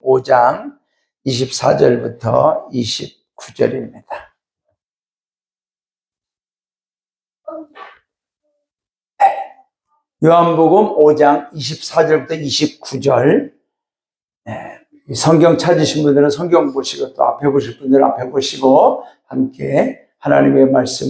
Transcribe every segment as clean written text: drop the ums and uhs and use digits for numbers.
5장 24절부터 29절입니다. 요한복음 5장 24절부터 29절. 성경 찾으신 분들은 성경 보시고 또 앞에 보실 분들은 앞에 보시고 함께 하나님의 말씀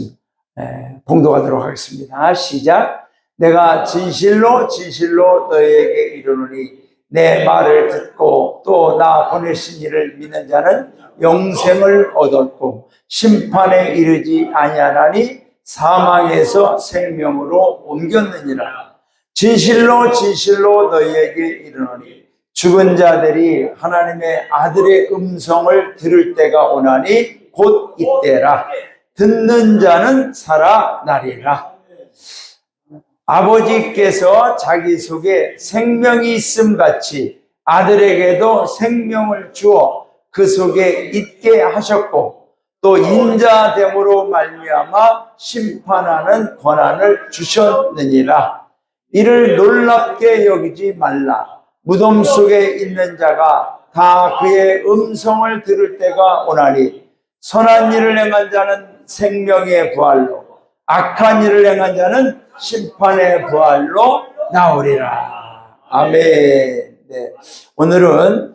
봉독하도록 하겠습니다. 시작. 내가 진실로 진실로 너희에게 이르노니 내 말을 듣고 또 나 보내신 이를 믿는 자는 영생을 얻었고 심판에 이르지 아니하나니 사망에서 생명으로 옮겼느니라. 진실로 진실로 너희에게 이르노니 죽은 자들이 하나님의 아들의 음성을 들을 때가 오나니 곧 이때라. 듣는 자는 살아나리라. 아버지께서 자기 속에 생명이 있음 같이 아들에게도 생명을 주어 그 속에 있게 하셨고 또 인자됨으로 말미암아 심판하는 권한을 주셨느니라. 이를 놀랍게 여기지 말라. 무덤 속에 있는 자가 다 그의 음성을 들을 때가 오나니 선한 일을 행한 자는 생명의 부활로 악한 일을 행한 자는 심판의 부활로 나오리라. 아멘. 네. 오늘은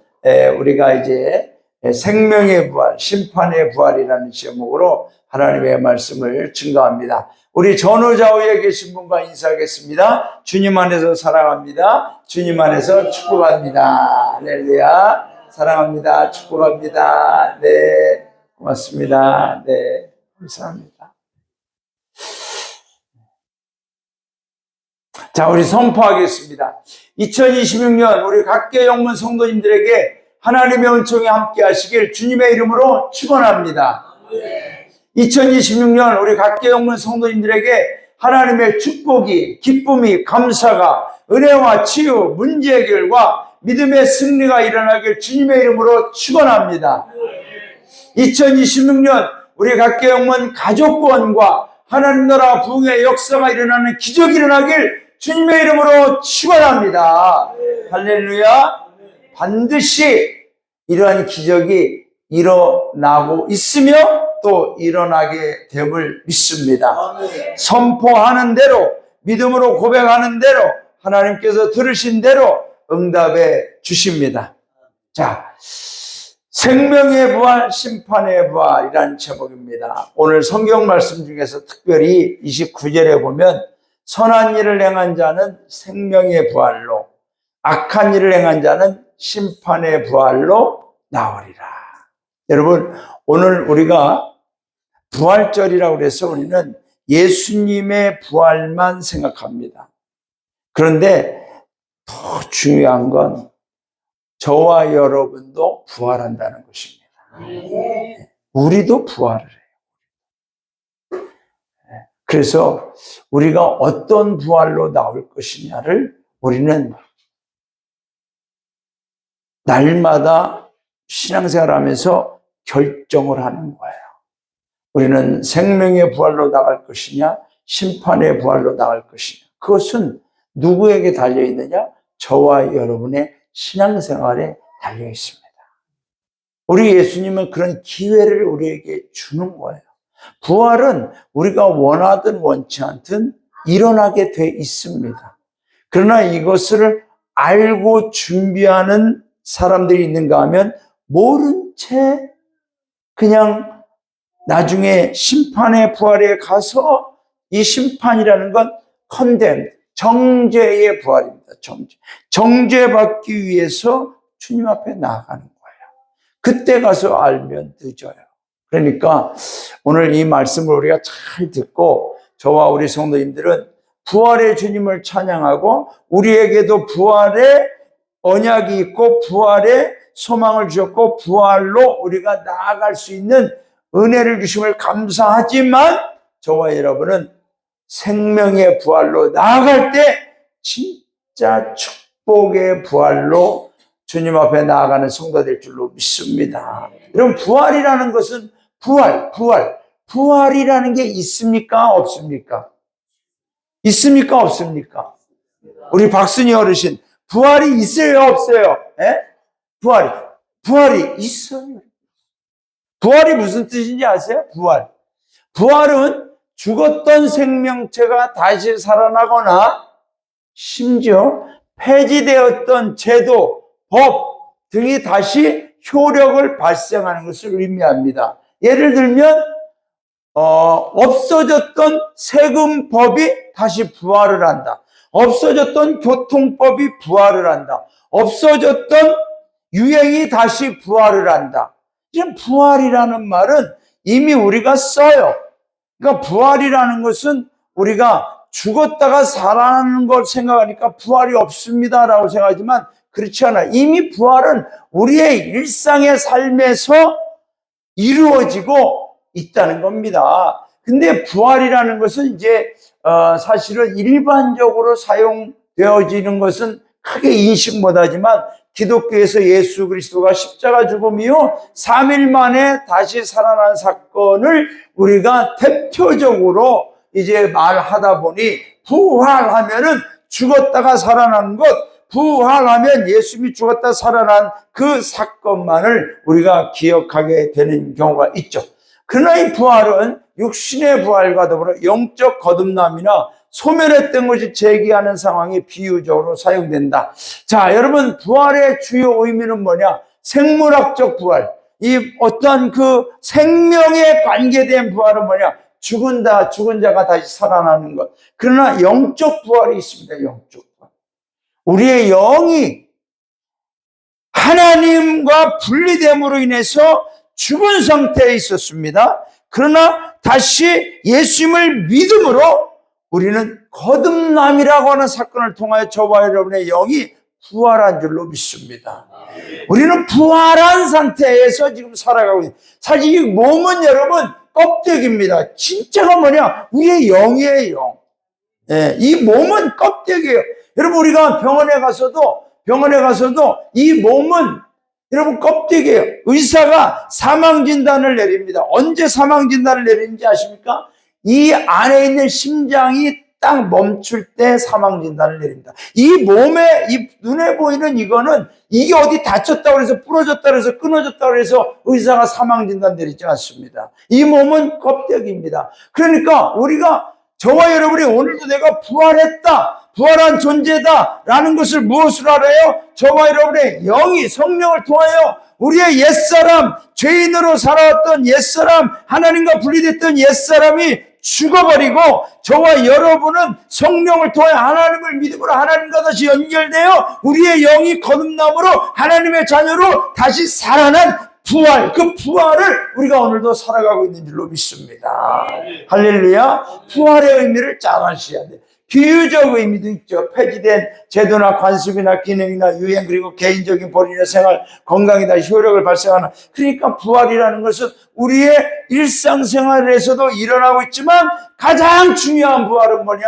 우리가 이제 생명의 부활, 심판의 부활이라는 제목으로 하나님의 말씀을 증거합니다. 우리 전후좌우에 계신 분과 인사하겠습니다. 주님 안에서 사랑합니다. 주님 안에서 축복합니다. 할렐루야. 사랑합니다. 축복합니다. 네. 고맙습니다. 네. 감사합니다. 자, 우리 선포하겠습니다. 2026년 우리 각계 영문 성도님들에게 하나님의 은총이 함께 하시길 주님의 이름으로 축원합니다. 2026년 우리 각계 영문 성도님들에게 하나님의 축복이, 기쁨이, 감사가, 은혜와 치유, 문제 해결과 믿음의 승리가 일어나길 주님의 이름으로 축원합니다. 2026년 우리 각계 영문 가족권과 하나님 나라 부흥의 역사가 일어나는 기적이 일어나길 주님의 이름으로 축원합니다. 할렐루야. 반드시 이러한 기적이 일어나고 있으며 또 일어나게 됨을 믿습니다. 선포하는 대로, 믿음으로 고백하는 대로 하나님께서 들으신 대로 응답해 주십니다. 자, 생명의 부활, 심판의 부활이라는 제목입니다. 오늘 성경 말씀 중에서 특별히 29절에 보면 선한 일을 행한 자는 생명의 부활로, 악한 일을 행한 자는 심판의 부활로 나오리라. 여러분, 오늘 우리가 부활절이라고 해서 우리는 예수님의 부활만 생각합니다. 그런데 더 중요한 건 저와 여러분도 부활한다는 것입니다. 우리도 부활을 해요. 그래서 우리가 어떤 부활로 나올 것이냐를 우리는 날마다 신앙생활하면서 결정을 하는 거예요. 우리는 생명의 부활로 나갈 것이냐, 심판의 부활로 나갈 것이냐. 그것은 누구에게 달려있느냐? 저와 여러분의 신앙생활에 달려 있습니다. 우리 예수님은 그런 기회를 우리에게 주는 거예요. 부활은 우리가 원하든 원치 않든 일어나게 돼 있습니다. 그러나 이것을 알고 준비하는 사람들이 있는가 하면 모른 채 그냥 나중에 심판의 부활에 가서 이 심판이라는 건 컨덴, 정죄의 부활입니다. 정죄받기 위해서 주님 앞에 나아가는 거예요. 그때 가서 알면 늦어요. 그러니까 오늘 이 말씀을 우리가 잘 듣고 저와 우리 성도님들은 부활의 주님을 찬양하고 우리에게도 부활의 언약이 있고 부활의 소망을 주셨고 부활로 우리가 나아갈 수 있는 은혜를 주심을 감사하지만 저와 여러분은 생명의 부활로 나아갈 때 진짜 축복의 부활로 주님 앞에 나아가는 성도 될 줄로 믿습니다. 여러분, 부활이라는 것은 부활이라는 게 있습니까? 없습니까? 있습니까? 없습니까? 우리 박순희 어르신, 부활이 있어요? 없어요? 예? 부활이. 부활이 있어요. 부활이 무슨 뜻인지 아세요? 부활은 죽었던 생명체가 다시 살아나거나 심지어 폐지되었던 제도, 법 등이 다시 효력을 발생하는 것을 의미합니다. 예를 들면 없어졌던 세금법이 다시 부활을 한다. 없어졌던 교통법이 부활을 한다. 없어졌던 유행이 다시 부활을 한다. 지금 부활이라는 말은 이미 우리가 써요. 그러니까 부활이라는 것은 우리가 죽었다가 살아나는 걸 생각하니까 부활이 없습니다라고 생각하지만 그렇지 않아요. 이미 부활은 우리의 일상의 삶에서 이루어지고 있다는 겁니다. 근데 부활이라는 것은 이제 사실은 일반적으로 사용되어지는 것은 크게 인식 못하지만 기독교에서 예수 그리스도가 십자가 죽음 이후 3일 만에 다시 살아난 사건을 우리가 대표적으로 이제 말하다 보니 부활하면은 죽었다가 살아난 것, 부활하면 예수님이 죽었다 살아난 그 사건만을 우리가 기억하게 되는 경우가 있죠. 그러나 이 부활은 육신의 부활과 더불어 영적 거듭남이나 소멸했던 것이 재기하는 상황이 비유적으로 사용된다. 자, 여러분, 부활의 주요 의미는 뭐냐? 생물학적 부활. 이 어떠한 그 생명에 관계된 부활은 뭐냐? 죽은 자가 다시 살아나는 것. 그러나 영적 부활이 있습니다. 영적 부활. 우리의 영이 하나님과 분리됨으로 인해서 죽은 상태에 있었습니다. 그러나 다시 예수님을 믿음으로 우리는 거듭남이라고 하는 사건을 통하여 저와 여러분의 영이 부활한 줄로 믿습니다. 우리는 부활한 상태에서 지금 살아가고 있는, 사실 이 몸은 여러분 껍데기입니다. 진짜가 뭐냐? 우리의 영이에요. 예, 이 몸은 껍데기예요. 여러분, 우리가 병원에 가서도 이 몸은 여러분 껍데기예요. 의사가 사망 진단을 내립니다. 언제 사망 진단을 내리는지 아십니까? 이 안에 있는 심장이 딱 멈출 때 사망 진단을 내립니다. 이 몸에, 이 눈에 보이는 이거는 이게 어디 다쳤다고 해서 부러졌다고 해서 끊어졌다고 해서 의사가 사망 진단 내리지 않습니다. 이 몸은 껍데기입니다. 그러니까 우리가, 저와 여러분이 오늘도 내가 부활했다, 부활한 존재다 라는 것을 무엇으로 알아요? 저와 여러분의 영이 성령을 통하여 우리의 옛사람, 죄인으로 살아왔던 옛사람, 하나님과 분리됐던 옛사람이 죽어버리고 저와 여러분은 성령을 통해 하나님을 믿음으로 하나님과 다시 연결되어 우리의 영이 거듭남으로 하나님의 자녀로 다시 살아난 부활, 그 부활을 우리가 오늘도 살아가고 있는 줄로 믿습니다. 할렐루야. 부활의 의미를 잘 아셔야 돼요. 비유적 의미도 있죠. 폐지된 제도나 관습이나 기능이나 유행, 그리고 개인적인 본인의 생활, 건강에 다시 효력을 발생하는, 그러니까 부활이라는 것은 우리의 일상생활에서도 일어나고 있지만 가장 중요한 부활은 뭐냐?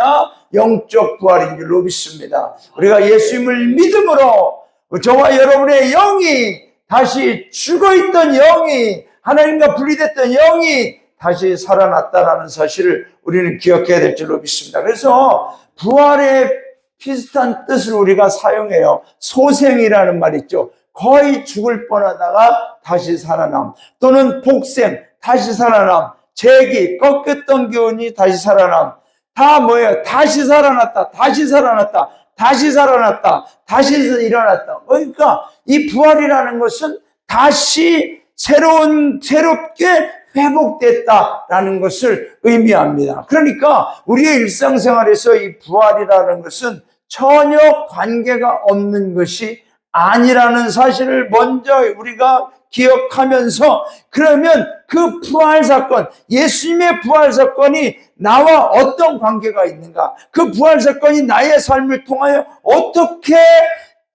영적 부활인 줄로 믿습니다. 우리가 예수님을 믿음으로 저와 여러분의 영이, 다시 죽어있던 영이, 하나님과 분리됐던 영이 다시 살아났다라는 사실을 우리는 기억해야 될 줄로 믿습니다. 그래서 부활의 비슷한 뜻을 우리가 사용해요. 소생이라는 말 있죠. 거의 죽을 뻔하다가 다시 살아남, 또는 복생, 다시 살아남, 재기, 꺾였던 기운이 다시 살아남, 다 뭐예요? 다시 살아났다, 다시 살아났다, 다시 살아났다, 다시 일어났다. 그러니까 이 부활이라는 것은 다시 새롭게 회복됐다라는 것을 의미합니다. 그러니까 우리의 일상생활에서 이 부활이라는 것은 전혀 관계가 없는 것이 아니라는 사실을 먼저 우리가 기억하면서, 그러면 그 부활 사건, 예수님의 부활 사건이 나와 어떤 관계가 있는가, 그 부활 사건이 나의 삶을 통하여 어떻게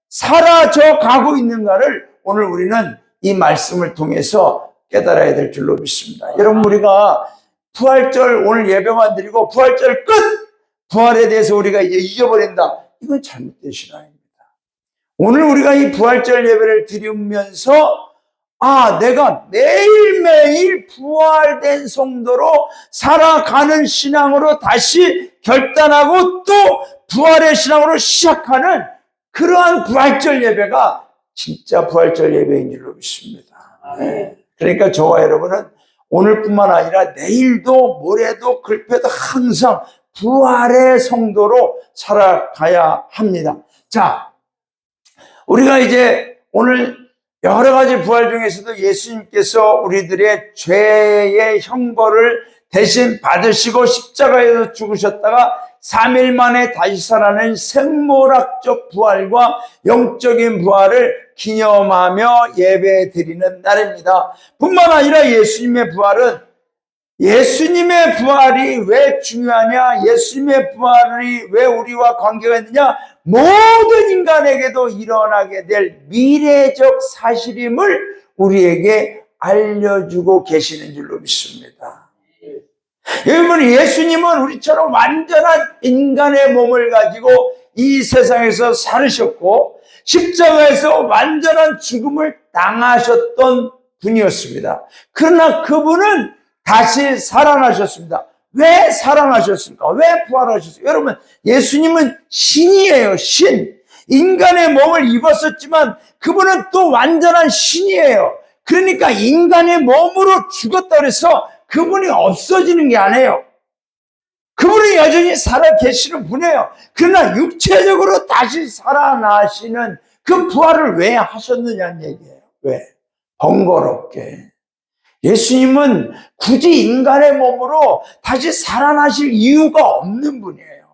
사라져 가고 있는가를 오늘 우리는 이 말씀을 통해서 깨달아야 될 줄로 믿습니다. 여러분, 우리가 부활절 오늘 예배만 드리고 부활절 끝! 부활에 대해서 우리가 이제 잊어버린다. 이건 잘못된 신앙입니다. 오늘 우리가 이 부활절 예배를 드리면서 내가 매일매일 부활된 성도로 살아가는 신앙으로 다시 결단하고 또 부활의 신앙으로 시작하는 그러한 부활절 예배가 진짜 부활절 예배인 줄로 믿습니다. 네. 그러니까 저와 여러분은 오늘뿐만 아니라 내일도 모레도 글패도 항상 부활의 성도로 살아가야 합니다. 자, 우리가 이제 오늘 여러 가지 부활 중에서도 예수님께서 우리들의 죄의 형벌을 대신 받으시고 십자가에서 죽으셨다가 3일 만에 다시 살아낸 생물학적 부활과 영적인 부활을 기념하며 예배 드리는 날입니다. 뿐만 아니라 예수님의 부활은 예수님의 부활이 왜 중요하냐? 예수님의 부활이 왜 우리와 관계가 있느냐? 모든 인간에게도 일어나게 될 미래적 사실임을 우리에게 알려주고 계시는 줄로 믿습니다. 여러분, 예수님은 우리처럼 완전한 인간의 몸을 가지고 이 세상에서 살으셨고 십자가에서 완전한 죽음을 당하셨던 분이었습니다. 그러나 그분은 다시 살아나셨습니다. 왜 살아나셨습니까? 왜 부활하셨습니까? 여러분, 예수님은 신이에요, 신. 인간의 몸을 입었었지만 그분은 또 완전한 신이에요. 그러니까 인간의 몸으로 죽었다 그래서 그분이 없어지는 게 아니에요. 그분이 여전히 살아 계시는 분이에요. 그러나 육체적으로 다시 살아나시는 그 부활을 왜 하셨느냐는 얘기예요. 왜? 번거롭게. 예수님은 굳이 인간의 몸으로 다시 살아나실 이유가 없는 분이에요.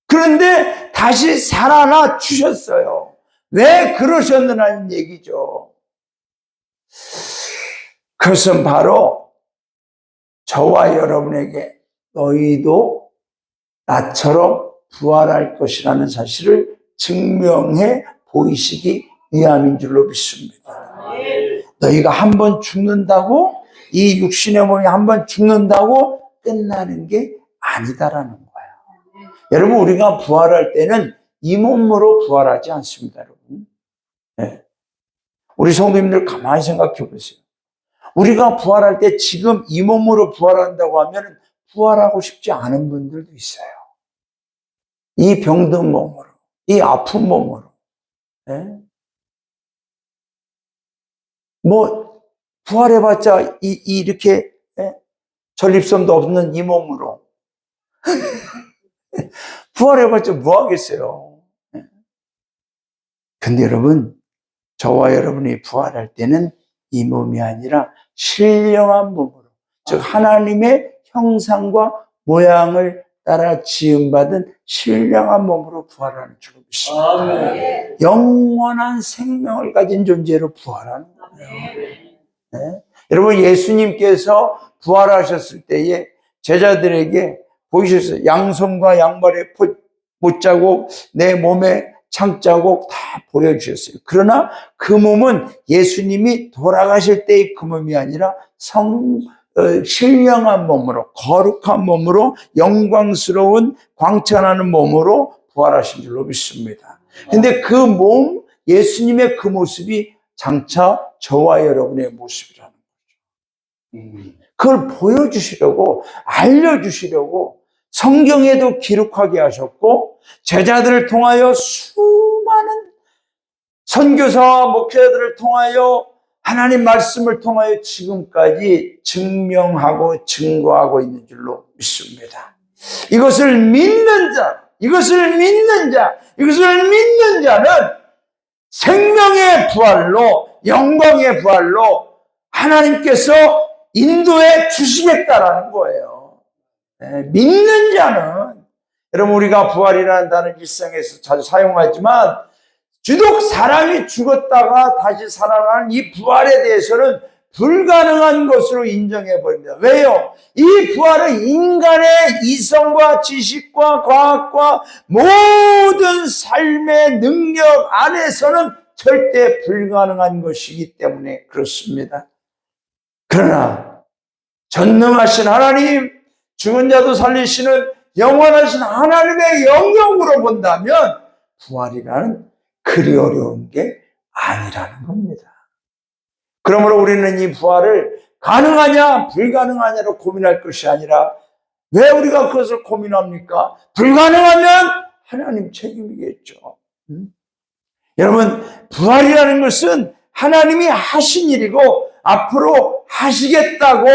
그런데 다시 살아나 주셨어요. 왜 그러셨느냐는 얘기죠. 그것은 바로 저와 여러분에게 너희도 나처럼 부활할 것이라는 사실을 증명해 보이시기 위함인 줄로 믿습니다. 너희가 한번 죽는다고, 이 육신의 몸이 한번 죽는다고 끝나는 게 아니다라는 거야. 여러분, 우리가 부활할 때는 이 몸으로 부활하지 않습니다, 여러분. 네. 우리 성도님들 가만히 생각해 보세요. 우리가 부활할 때 지금 이 몸으로 부활한다고 하면 부활하고 싶지 않은 분들도 있어요. 이 병든 몸으로, 이 아픈 몸으로. 네? 뭐 부활해봤자 이렇게 전립선도 없는 이 몸으로 부활해봤자 뭐 하겠어요. 근데 여러분, 저와 여러분이 부활할 때는 이 몸이 아니라 신령한 몸으로, 즉 하나님의 형상과 모양을 따라 지음받은 신령한 몸으로 부활하는 줄로 믿습니다. 영원한 생명을 가진 존재로 부활하는 거예요. 네? 여러분, 예수님께서 부활하셨을 때에 제자들에게 보이셨어요. 양손과 양발에 못자국, 내 몸에 창자국 다 보여주셨어요. 그러나 그 몸은 예수님이 돌아가실 때의 그 몸이 아니라 신령한 몸으로, 거룩한 몸으로, 영광스러운 광찬하는 몸으로 부활하신 줄로 믿습니다. 근데 그 몸, 예수님의 그 모습이 장차 저와 여러분의 모습이라는 거죠. 그걸 보여주시려고, 알려주시려고 성경에도 기록하게 하셨고, 제자들을 통하여 수많은 선교사와 목회자들을 통하여 하나님 말씀을 통하여 지금까지 증명하고 증거하고 있는 줄로 믿습니다. 이것을 믿는 자, 이것을 믿는 자는 생명의 부활로, 영광의 부활로 하나님께서 인도해 주시겠다라는 거예요. 믿는 자는, 여러분, 우리가 부활이라는 단어를 일상에서 자주 사용하지만 주독 사람이 죽었다가 다시 살아나는 이 부활에 대해서는 불가능한 것으로 인정해 버립니다. 왜요? 이 부활은 인간의 이성과 지식과 과학과 모든 삶의 능력 안에서는 절대 불가능한 것이기 때문에 그렇습니다. 그러나 전능하신 하나님, 죽은 자도 살리시는 영원하신 하나님의 영역으로 본다면 부활이라는 그리 어려운 게 아니라는 겁니다. 그러므로 우리는 이 부활을 가능하냐 불가능하냐로 고민할 것이 아니라, 왜 우리가 그것을 고민합니까? 불가능하면 하나님 책임이겠죠. 여러분, 부활이라는 것은 하나님이 하신 일이고 앞으로 하시겠다고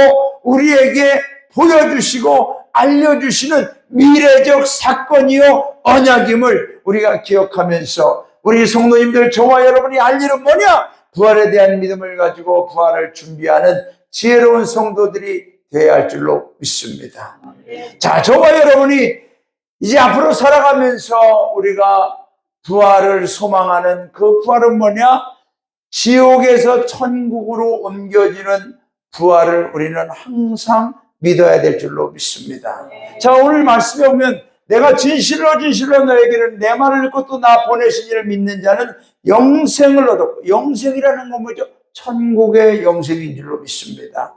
우리에게 보여주시고 알려주시는 미래적 사건이요 언약임을 우리가 기억하면서 우리 성도님들, 저와 여러분이 할 일은 뭐냐? 부활에 대한 믿음을 가지고 부활을 준비하는 지혜로운 성도들이 되어야 할 줄로 믿습니다. 자, 저와 여러분이 이제 앞으로 살아가면서 우리가 부활을 소망하는 그 부활은 뭐냐? 지옥에서 천국으로 옮겨지는 부활을 우리는 항상 믿어야 될 줄로 믿습니다. 자, 오늘 말씀에 보면 내가 진실로 너에게는 내 말을 듣고 또 나 보내신 이를 믿는 자는 영생을 얻었고, 영생이라는 건 뭐죠? 천국의 영생인 줄로 믿습니다.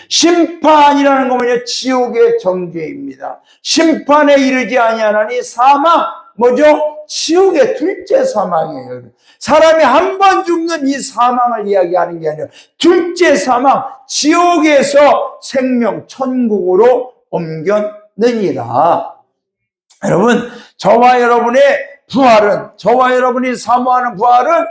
심판이라는 건 뭐냐? 지옥의 정죄입니다. 심판에 이르지 아니하나니 사망, 뭐죠? 지옥의 둘째 사망이에요. 사람이 한 번 죽는 이 사망을 이야기하는 게 아니라 둘째 사망, 지옥에서 생명, 천국으로 옮겼느니라. 여러분, 저와 여러분의 부활은, 저와 여러분이 사모하는 부활은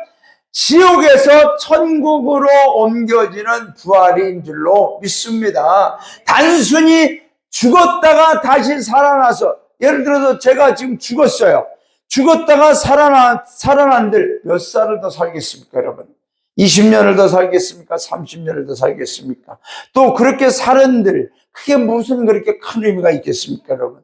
지옥에서 천국으로 옮겨지는 부활인 줄로 믿습니다. 단순히 죽었다가 다시 살아나서, 예를 들어서 제가 지금 죽었어요. 죽었다가 살아난들 몇 살을 더 살겠습니까, 여러분? 20년을 더 살겠습니까? 30년을 더 살겠습니까? 또 그렇게 살은들, 그게 무슨 그렇게 큰 의미가 있겠습니까, 여러분?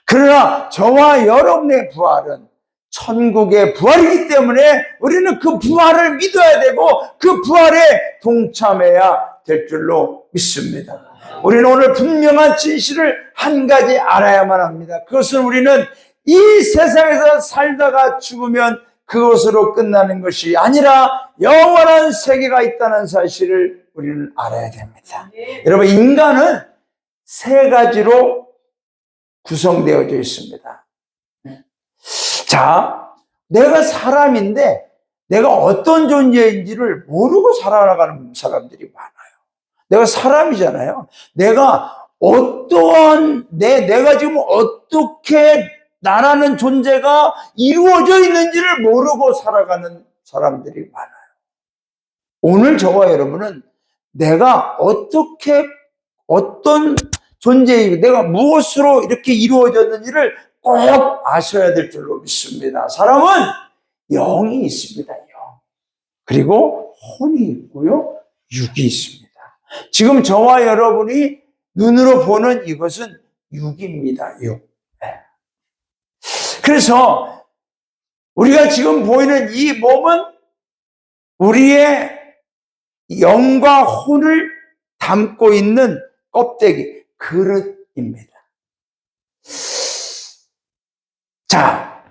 그러나 저와 여러분의 부활은 천국의 부활이기 때문에 우리는 그 부활을 믿어야 되고 그 부활에 동참해야 될 줄로 믿습니다. 우리는 오늘 분명한 진실을 한 가지 알아야만 합니다. 그것은 우리는 이 세상에서 살다가 죽으면 그것으로 끝나는 것이 아니라 영원한 세계가 있다는 사실을 우리는 알아야 됩니다. 여러분, 인간은 세 가지로 구성되어져 있습니다. 자, 내가 사람인데 내가 어떤 존재인지를 모르고 살아가는 사람들이 많아요. 내가 사람이잖아요. 내가 내가 지금 어떻게 나라는 존재가 이루어져 있는지를 모르고 살아가는 사람들이 많아요. 오늘 저와 여러분은 내가 어떤 존재이고 내가 무엇으로 이렇게 이루어졌는지를 꼭 아셔야 될 줄로 믿습니다. 사람은 영이 있습니다. 영. 그리고 혼이 있고요. 육이 있습니다. 지금 저와 여러분이 눈으로 보는 이것은 육입니다. 육. 그래서 우리가 지금 보이는 이 몸은 우리의 영과 혼을 담고 있는 껍데기, 그릇입니다. 자,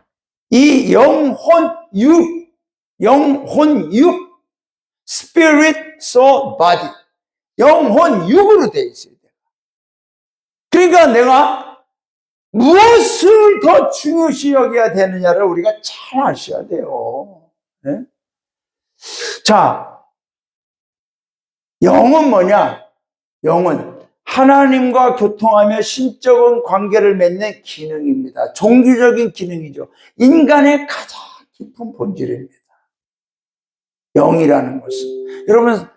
이 영혼 육, spirit, soul, body, 영혼 육으로 되어 있어요. 그러니까 내가 무엇을 더 중요시 여겨야 되느냐를 우리가 잘 아셔야 돼요. 네? 자, 영은 뭐냐? 영은 하나님과 교통하며 신적인 관계를 맺는 기능입니다. 종교적인 기능이죠. 인간의 가장 깊은 본질입니다. 영이라는 것은. 여러분,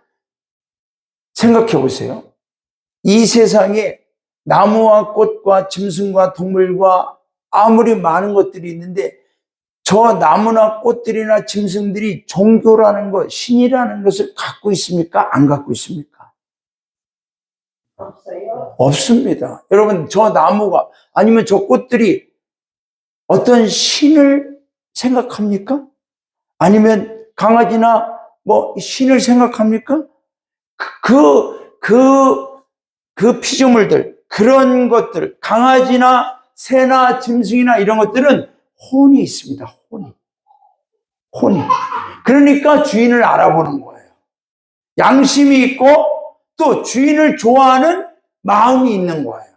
생각해 보세요. 이 세상에 나무와 꽃과 짐승과 동물과 아무리 많은 것들이 있는데 저 나무나 꽃들이나 짐승들이 종교라는 것, 신이라는 것을 갖고 있습니까? 안 갖고 있습니까? 없어요. 없습니다. 여러분, 저 나무가 아니면 저 꽃들이 어떤 신을 생각합니까? 아니면 강아지나 뭐 신을 생각합니까? 그 피조물들, 그런 것들, 강아지나 새나 짐승이나 이런 것들은 혼이 있습니다. 혼이. 그러니까 주인을 알아보는 거예요. 양심이 있고 또 주인을 좋아하는 마음이 있는 거예요.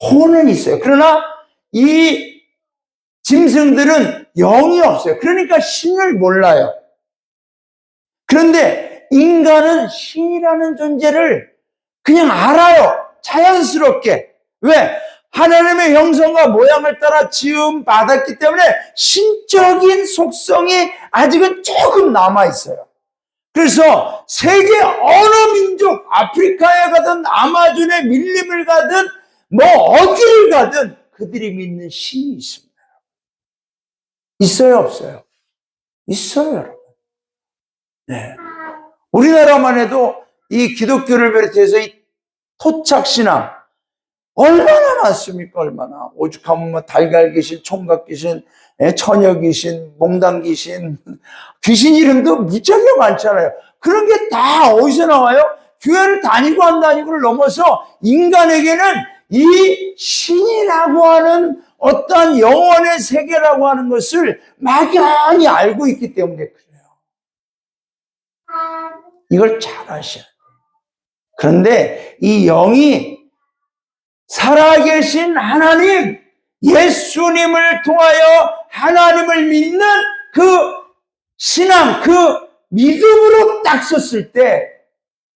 혼은 있어요. 그러나 이 짐승들은 영이 없어요. 그러니까 신을 몰라요. 그런데 인간은 신이라는 존재를 그냥 알아요. 자연스럽게. 왜? 하나님의 형상과 모양을 따라 지음 받았기 때문에 신적인 속성이 아직은 조금 남아있어요. 그래서 세계 어느 민족, 아프리카에 가든 아마존의 밀림을 가든 뭐 어디를 가든 그들이 믿는 신이 있습니다. 있어요, 없어요? 있어요, 여러분. 네. 우리나라만 해도 이 기독교를 비롯해서 이 토착신앙 얼마나 많습니까? 얼마나. 오죽하면 뭐 달걀 귀신, 총각 귀신, 처녀 귀신, 몽당 귀신, 귀신 이름도 무지하게 많잖아요. 그런 게 다 어디서 나와요? 교회를 다니고 안 다니고를 넘어서 인간에게는 이 신이라고 하는 어떤 영혼의 세계라고 하는 것을 막연히 알고 있기 때문에 그래요. 이걸 잘 아셔야 돼요. 그런데 이 영이 살아계신 하나님, 예수님을 통하여 하나님을 믿는 그 신앙, 그 믿음으로 딱 섰을 때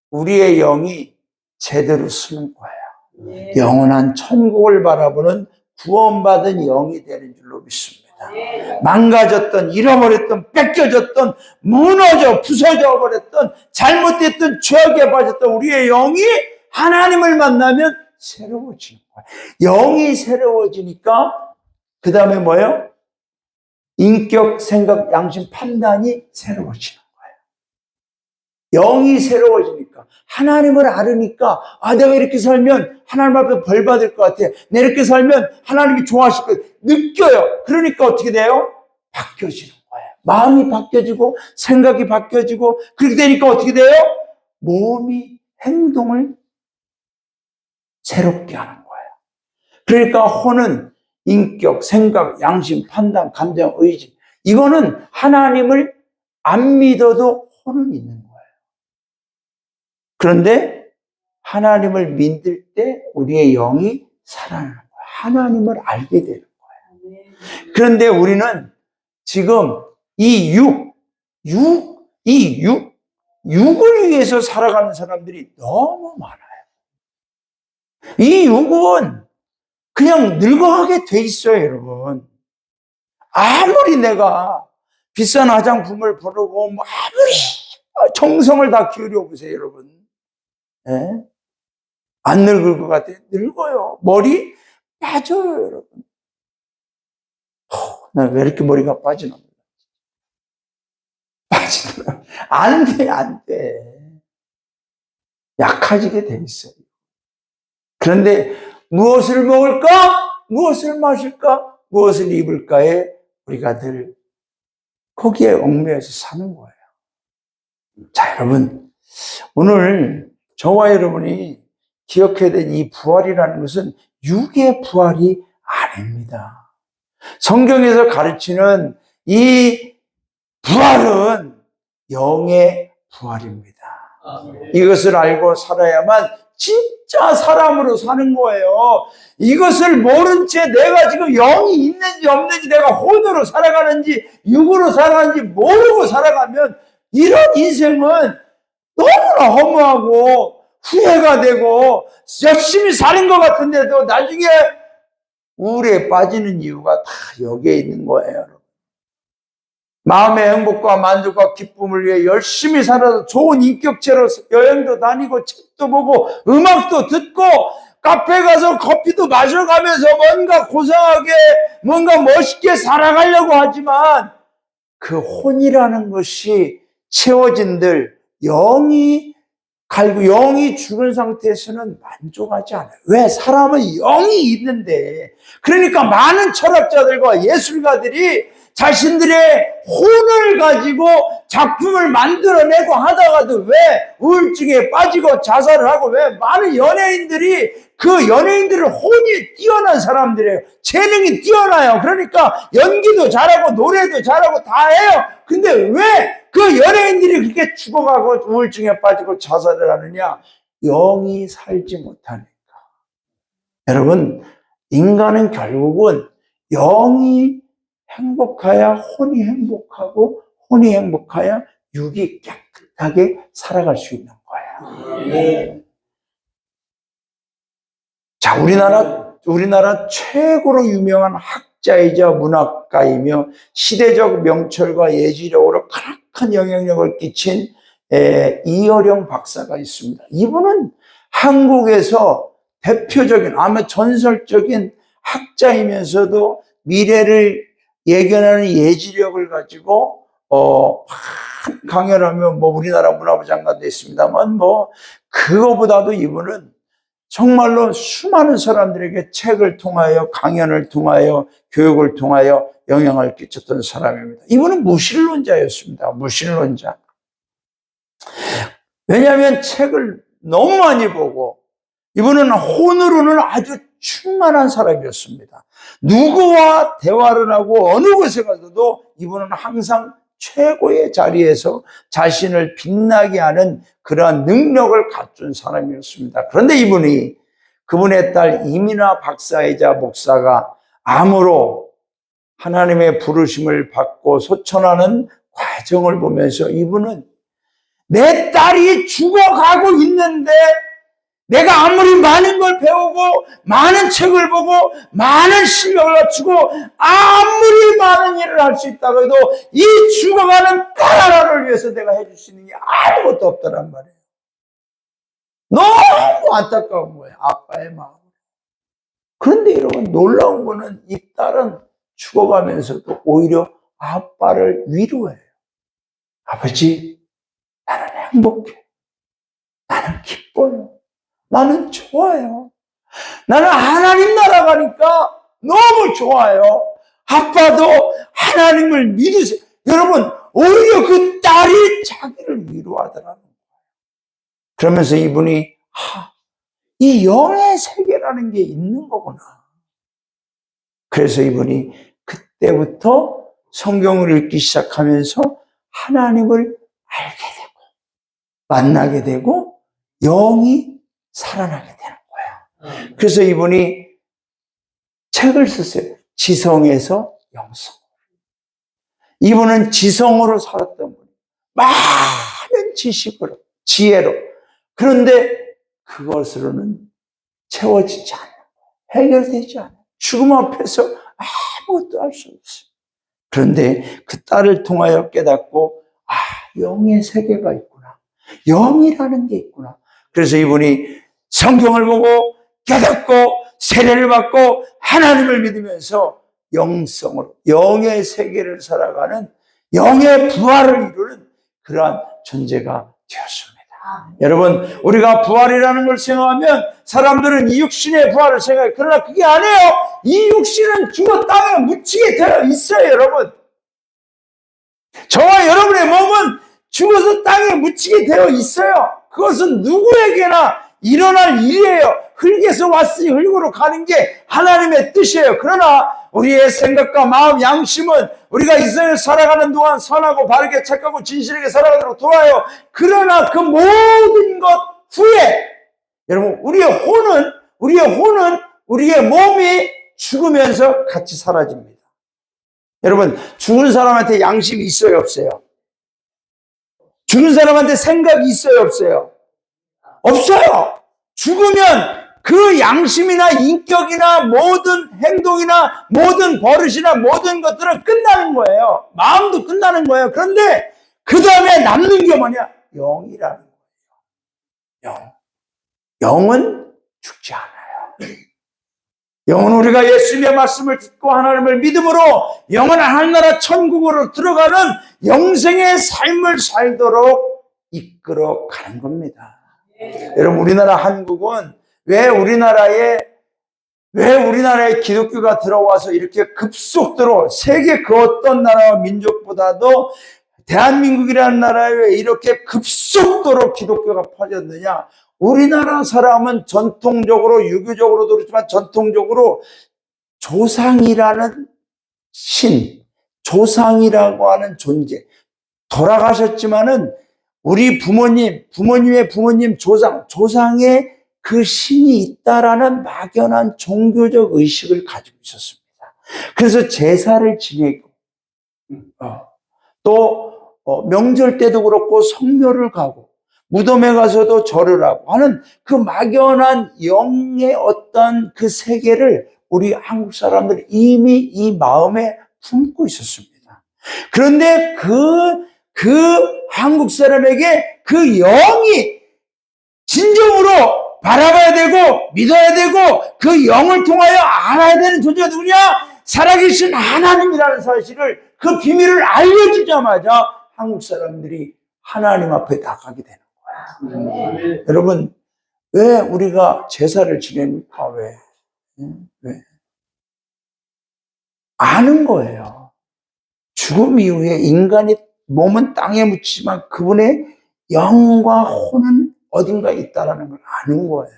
우리의 영이 제대로 쓰는 거예요. 네. 영원한 천국을 바라보는 구원받은 영이 되는 줄로 믿습니다. 네. 망가졌던, 잃어버렸던, 뺏겨졌던, 무너져 부서져 버렸던, 잘못됐던, 죄악에 빠졌던 우리의 영이 하나님을 만나면 새로워지는 거예요. 영이 새로워지니까 그 다음에 뭐예요? 인격, 생각, 양심, 판단이 새로워지는 거예요. 영이 새로워지니까 하나님을 알으니까 내가 이렇게 살면 하나님 앞에 벌 받을 것 같아. 내가 이렇게 살면 하나님이 좋아하실 것 같아. 느껴요. 그러니까 어떻게 돼요? 바뀌어지는 거예요. 마음이 바뀌어지고 생각이 바뀌어지고 그렇게 되니까 어떻게 돼요? 몸이 행동을 새롭게 하는 거예요. 그러니까 혼은 인격, 생각, 양심, 판단, 감정, 의지. 이거는 하나님을 안 믿어도 혼은 있는 거예요. 그런데 하나님을 믿을 때 우리의 영이 살아나는 거예요. 하나님을 알게 되는 거예요. 그런데 우리는 지금 이 육을 위해서 살아가는 사람들이 너무 많아요. 이 육은 그냥 늙어가게 돼 있어요, 여러분. 아무리 내가 비싼 화장품을 바르고 아무리 정성을 다 기울여 보세요, 여러분. 네? 안 늙을 것 같아요. 늙어요. 머리 빠져요, 여러분. 나 왜 이렇게 머리가 빠지나? 빠지더라. 안 돼, 안 돼. 약해지게 돼 있어요. 그런데 무엇을 먹을까? 무엇을 마실까? 무엇을 입을까에 우리가 늘 거기에 얽매여서 사는 거예요. 자, 여러분. 오늘 저와 여러분이 기억해야 될 이 부활이라는 것은 육의 부활이 아닙니다. 성경에서 가르치는 이 부활은 영의 부활입니다. 이것을 알고 살아야만 진짜 사람으로 사는 거예요. 이것을 모른 채 내가 지금 영이 있는지 없는지, 내가 혼으로 살아가는지 육으로 살아가는지 모르고 살아가면 이런 인생은 너무나 허무하고 후회가 되고 열심히 사는 것 같은데도 나중에 우울에 빠지는 이유가 다 여기에 있는 거예요. 마음의 행복과 만족과 기쁨을 위해 열심히 살아서 좋은 인격체로 여행도 다니고 책도 보고 음악도 듣고 카페 가서 커피도 마셔가면서 뭔가 고상하게 뭔가 멋있게 살아가려고 하지만 그 혼이라는 것이 채워진들 영이 갈고 영이 죽은 상태에서는 만족하지 않아요. 왜? 사람은 영이 있는데. 그러니까 많은 철학자들과 예술가들이 자신들의 혼을 가지고 작품을 만들어내고 하다가도 왜 우울증에 빠지고 자살을 하고, 왜 많은 연예인들이 그 연예인들은 혼이 뛰어난 사람들이에요. 재능이 뛰어나요. 그러니까 연기도 잘하고 노래도 잘하고 다 해요. 근데 왜 그 연예인들이 그렇게 죽어가고 우울증에 빠지고 자살을 하느냐? 영이 살지 못하니까. 여러분, 인간은 결국은 영이 행복해야 혼이 행복하고, 혼이 행복해야 육이 깨끗하게 살아갈 수 있는 거예요. 자, 우리나라 우리나라 최고로 유명한 학자이자 문학가이며 시대적 명철과 예지력으로 가득한 영향력을 끼친 이어령 박사가 있습니다. 이분은 한국에서 대표적인 아마 전설적인 학자이면서도 미래를 예견하는 예지력을 가지고 강연을 하면 우리나라 문화부 장관도 있습니다만 그거보다도 이분은 정말로 수많은 사람들에게 책을 통하여 강연을 통하여 교육을 통하여 영향을 끼쳤던 사람입니다. 이분은 무신론자였습니다. 무신론자. 왜냐하면 책을 너무 많이 보고 이분은 혼으로는 아주 충만한 사람이었습니다. 누구와 대화를 하고 어느 곳에 가서도 이분은 항상 최고의 자리에서 자신을 빛나게 하는 그러한 능력을 갖춘 사람이었습니다. 그런데 그분의 딸 이민아 박사이자 목사가 암으로 하나님의 부르심을 받고 소천하는 과정을 보면서 이분은 내 딸이 죽어가고 있는데 내가 아무리 많은 걸 배우고 많은 책을 보고 많은 실력을 갖추고 아무리 많은 일을 할 수 있다고 해도 이 죽어가는 딸 하나를 위해서 내가 해줄 수 있는 게 아무것도 없다란 말이에요. 너무 안타까운 거예요. 아빠의 마음. 그런데 여러분 놀라운 거는 이 딸은 죽어가면서도 오히려 아빠를 위로해요. 아버지, 나는 행복해. 나는 기뻐요. 나는 좋아요. 나는 하나님 나라 가니까 너무 좋아요. 아빠도 하나님을 믿으세요. 여러분, 오히려 그 딸이 자기를 위로하더라는 거예요. 그러면서 이분이 이 영의 세계라는 게 있는 거구나. 그래서 이분이 그때부터 성경을 읽기 시작하면서 하나님을 알게 되고 만나게 되고 영이 살아나게 되는 거예요. 그래서 이분이 책을 썼어요. 지성에서 영성. 이분은 지성으로 살았던 분이에요. 많은 지식으로, 지혜로. 그런데 그것으로는 채워지지 않아요. 해결되지 않아요. 죽음 앞에서 아무것도 할 수 없어요. 그런데 그 딸을 통하여 깨닫고 영의 세계가 있구나. 영이라는 게 있구나. 그래서 이분이 성경을 보고 깨닫고 세례를 받고 하나님을 믿으면서 영성으로 영의 세계를 살아가는 영의 부활을 이루는 그러한 존재가 되었습니다. 여러분, 우리가 부활이라는 걸 생각하면 사람들은 이 육신의 부활을 생각해요. 그러나 그게 아니에요. 이 육신은 죽어 땅에 묻히게 되어 있어요. 여러분, 저와 여러분의 몸은 죽어서 땅에 묻히게 되어 있어요. 그것은 누구에게나 일어날 일이에요. 흙에서 왔으니 흙으로 가는 게 하나님의 뜻이에요. 그러나 우리의 생각과 마음, 양심은 우리가 이 세상을 살아가는 동안 선하고 바르게 착하고 진실하게 살아가도록 도와요. 그러나 그 모든 것 후에 여러분, 우리의 혼은 우리의 몸이 죽으면서 같이 사라집니다. 여러분, 죽은 사람한테 양심이 있어요, 없어요? 죽은 사람한테 생각이 있어요, 없어요? 없어요. 죽으면 그 양심이나 인격이나 모든 행동이나 모든 버릇이나 모든 것들은 끝나는 거예요. 마음도 끝나는 거예요. 그런데 그 다음에 남는 게 뭐냐? 영이라는 거예요. 영은 죽지 않아요. 영은 우리가 예수님의 말씀을 듣고 하나님을 믿음으로 영원한 하늘나라 천국으로 들어가는 영생의 삶을 살도록 이끌어 가는 겁니다. 여러분, 우리나라 한국은 왜 우리나라에 기독교가 들어와서 이렇게 급속도로 세계 그 어떤 나라와 민족보다도 대한민국이라는 나라에 왜 이렇게 급속도로 기독교가 퍼졌느냐? 우리나라 사람은 전통적으로, 유교적으로도 그렇지만 전통적으로 조상이라는 신, 조상이라고 하는 존재, 돌아가셨지만은 우리 부모님의 부모님 조상의 그 신이 있다라는 막연한 종교적 의식을 가지고 있었습니다. 그래서 제사를 지내고, 또 명절 때도 그렇고 성묘를 가고, 무덤에 가서도 절을 하고 하는 그 막연한 영의 어떤 그 세계를 우리 한국 사람들이 이미 이 마음에 품고 있었습니다. 그런데 그 한국 사람에게 그 영이 진정으로 바라봐야 되고 믿어야 되고 그 영을 통하여 알아야 되는 존재가 누구냐? 살아계신 하나님이라는 사실을, 그 비밀을 알려주자마자 한국 사람들이 하나님 앞에 나가게 되는 거야. 여러분, 왜 우리가 제사를 지냅니까? 왜? 아는 거예요. 죽음 이후에 인간의 몸은 땅에 묻히지만 그분의 영과 혼은 어딘가에 있다는 걸 아는 거예요.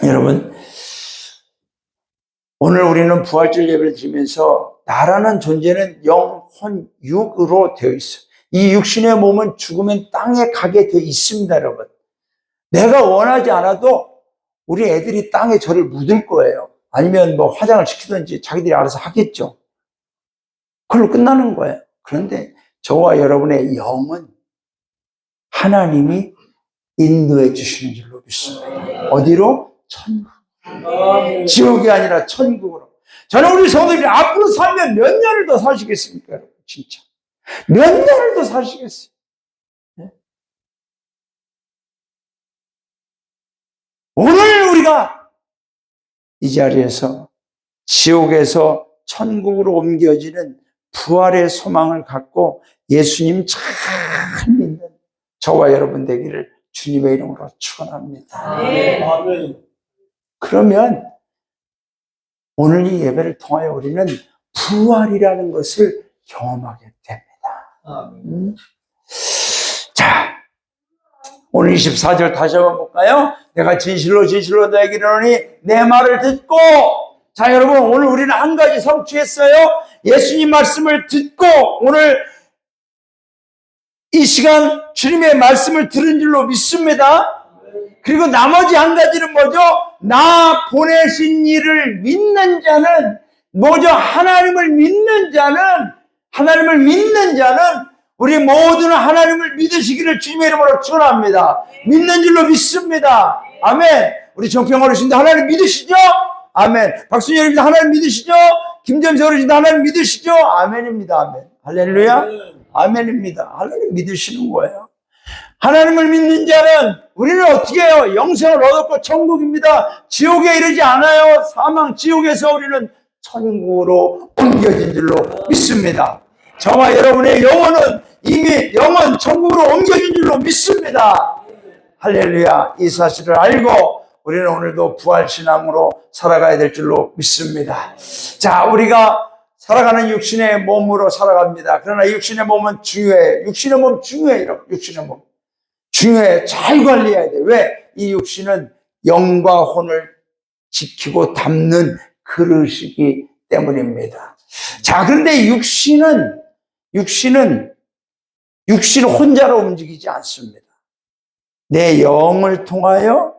여러분, 오늘 우리는 부활절 예배를 드리면서 나라는 존재는 영, 혼, 육으로 되어 있어요. 이 육신의 몸은 죽으면 땅에 가게 되어 있습니다, 여러분. 내가 원하지 않아도 우리 애들이 땅에 저를 묻을 거예요. 아니면 뭐 화장을 시키든지 자기들이 알아서 하겠죠. 그걸로 끝나는 거예요. 그런데 저와 여러분의 영은 하나님이 인도해 주시는 줄로 믿습니다. 어디로? 천국. 지옥이 아니라 천국으로. 저는 우리 성도들이 앞으로 살면 몇 년을 더 사시겠습니까, 여러분? 진짜. 몇 년을 더 사시겠어요? 네? 오늘 우리가 이 자리에서 지옥에서 천국으로 옮겨지는 부활의 소망을 갖고 예수님 잘 믿는 저와 여러분 되기를 주님의 이름으로 축원합니다. 그러면 오늘 이 예배를 통하여 우리는 부활이라는 것을 경험하게 됩니다. 자, 오늘 24절 다시 한번 볼까요? 내가 진실로 진실로 너에게 이르노니 내 말을 듣고. 자, 여러분, 오늘 우리는 한 가지 성취했어요. 예수님 말씀을 듣고 오늘 이 시간 주님의 말씀을 들은 줄로 믿습니다. 그리고 나머지 한 가지는 뭐죠? 나 보내신 이를 믿는 자는 뭐죠? 하나님을 믿는 자는 우리 모두는 하나님을 믿으시기를 주님의 이름으로 축원합니다. 믿는 줄로 믿습니다. 아멘. 우리 정평 어르신들 하나님 믿으시죠? 아멘. 박순희 어르신들 하나님 믿으시죠? 김점수 어르신들 하나님 믿으시죠? 아멘입니다. 아멘. 할렐루야. 아멘입니다. 하나님 믿으시는 거예요. 하나님을 믿는 자는 우리는 어떻게 해요? 영생을 얻었고 천국입니다. 지옥에 이르지 않아요. 사망 지옥에서 우리는 천국으로 옮겨진 줄로 믿습니다. 저와 여러분의 영혼은 이미 영원 천국으로 옮겨진 줄로 믿습니다. 할렐루야. 이 사실을 알고 우리는 오늘도 부활신앙으로 살아가야 될 줄로 믿습니다. 자, 우리가 살아가는 육신의 몸으로 살아갑니다. 그러나 육신의 몸은 중요해. 육신의 몸 중요해. 육신의 몸 중요해. 잘 관리해야 돼. 왜? 이 육신은 영과 혼을 지키고 담는 그릇이기 때문입니다. 자, 그런데 육신은 육신 혼자로 움직이지 않습니다. 내 영을 통하여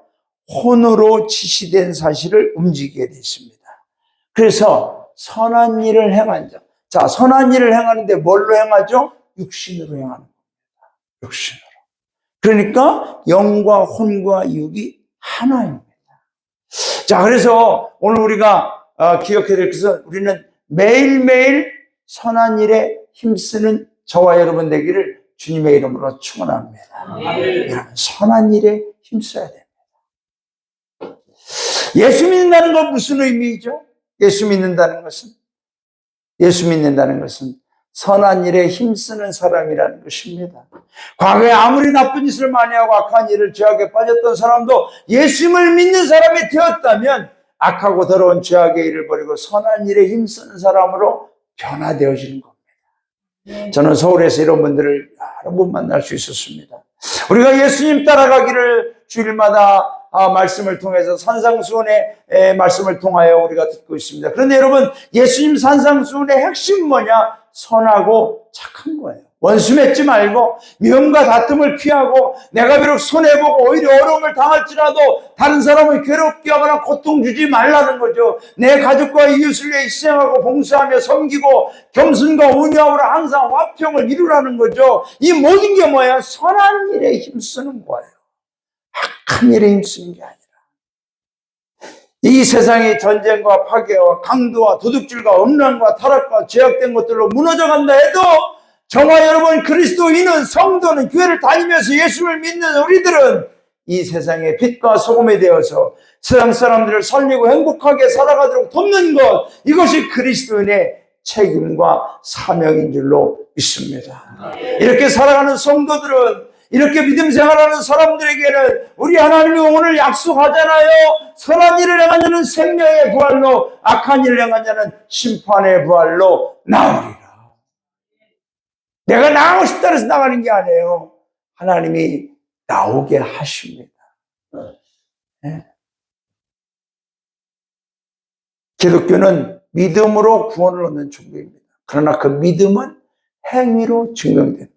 혼으로 지시된 사실을 움직이게 되어 있습니다. 그래서 선한 일을 행한 자. 자, 선한 일을 행하는데 뭘로 행하죠? 육신으로 행하는 겁니다. 육신으로. 그러니까 영과 혼과 육이 하나입니다. 자, 그래서 오늘 우리가 기억해야 될 것은 우리는 매일매일 선한 일에 힘쓰는 저와 여러분 되기를 주님의 이름으로 축원합니다. 여러분, 선한 일에 힘써야 됩니다. 예수 믿는다는 건 무슨 의미죠? 예수 믿는다는 것은 선한 일에 힘쓰는 사람이라는 것입니다. 과거에 아무리 나쁜 짓을 많이 하고 악한 일을 죄악에 빠졌던 사람도 예수님을 믿는 사람이 되었다면 악하고 더러운 죄악의 일을 버리고 선한 일에 힘쓰는 사람으로 변화되어지는 겁니다. 저는 서울에서 이런 분들을 여러 번 만날 수 있었습니다. 우리가 예수님 따라가기를 주일마다 말씀을 통해서 산상수훈의 말씀을 통하여 우리가 듣고 있습니다. 그런데 여러분, 예수님 산상수훈의 핵심 뭐냐? 선하고 착한 거예요. 원수 맺지 말고 미움과 다툼을 피하고 내가 비록 손해보고 오히려 어려움을 당할지라도 다른 사람을 괴롭게 하거나 고통 주지 말라는 거죠. 내 가족과 이웃을 위해 희생하고 봉사하며 섬기고 겸손과 온유함으로 항상 화평을 이루라는 거죠. 이 모든 게 뭐예요? 선한 일에 힘쓰는 거예요. 악한 일에 힘쓰는 게 아니라. 이 세상이 전쟁과 파괴와 강도와 도둑질과 음란과 타락과 죄악된 것들로 무너져간다 해도 저와 여러분 그리스도인은 성도는 교회를 다니면서 예수를 믿는 우리들은 이 세상의 빛과 소금이 되어서 세상 사람들을 살리고 행복하게 살아가도록 돕는 것, 이것이 그리스도인의 책임과 사명인 줄로 믿습니다. 이렇게 살아가는 성도들은, 이렇게 믿음 생활하는 사람들에게는 우리 하나님이 오늘 약속하잖아요. 선한 일을 행한 자는 생명의 부활로, 악한 일을 행한 자는 심판의 부활로 나오리라. 내가 나가고 싶다 해서 나가는 게 아니에요. 하나님이 나오게 하십니다. 네. 기독교는 믿음으로 구원을 얻는 종교입니다. 그러나 그 믿음은 행위로 증명됩니다.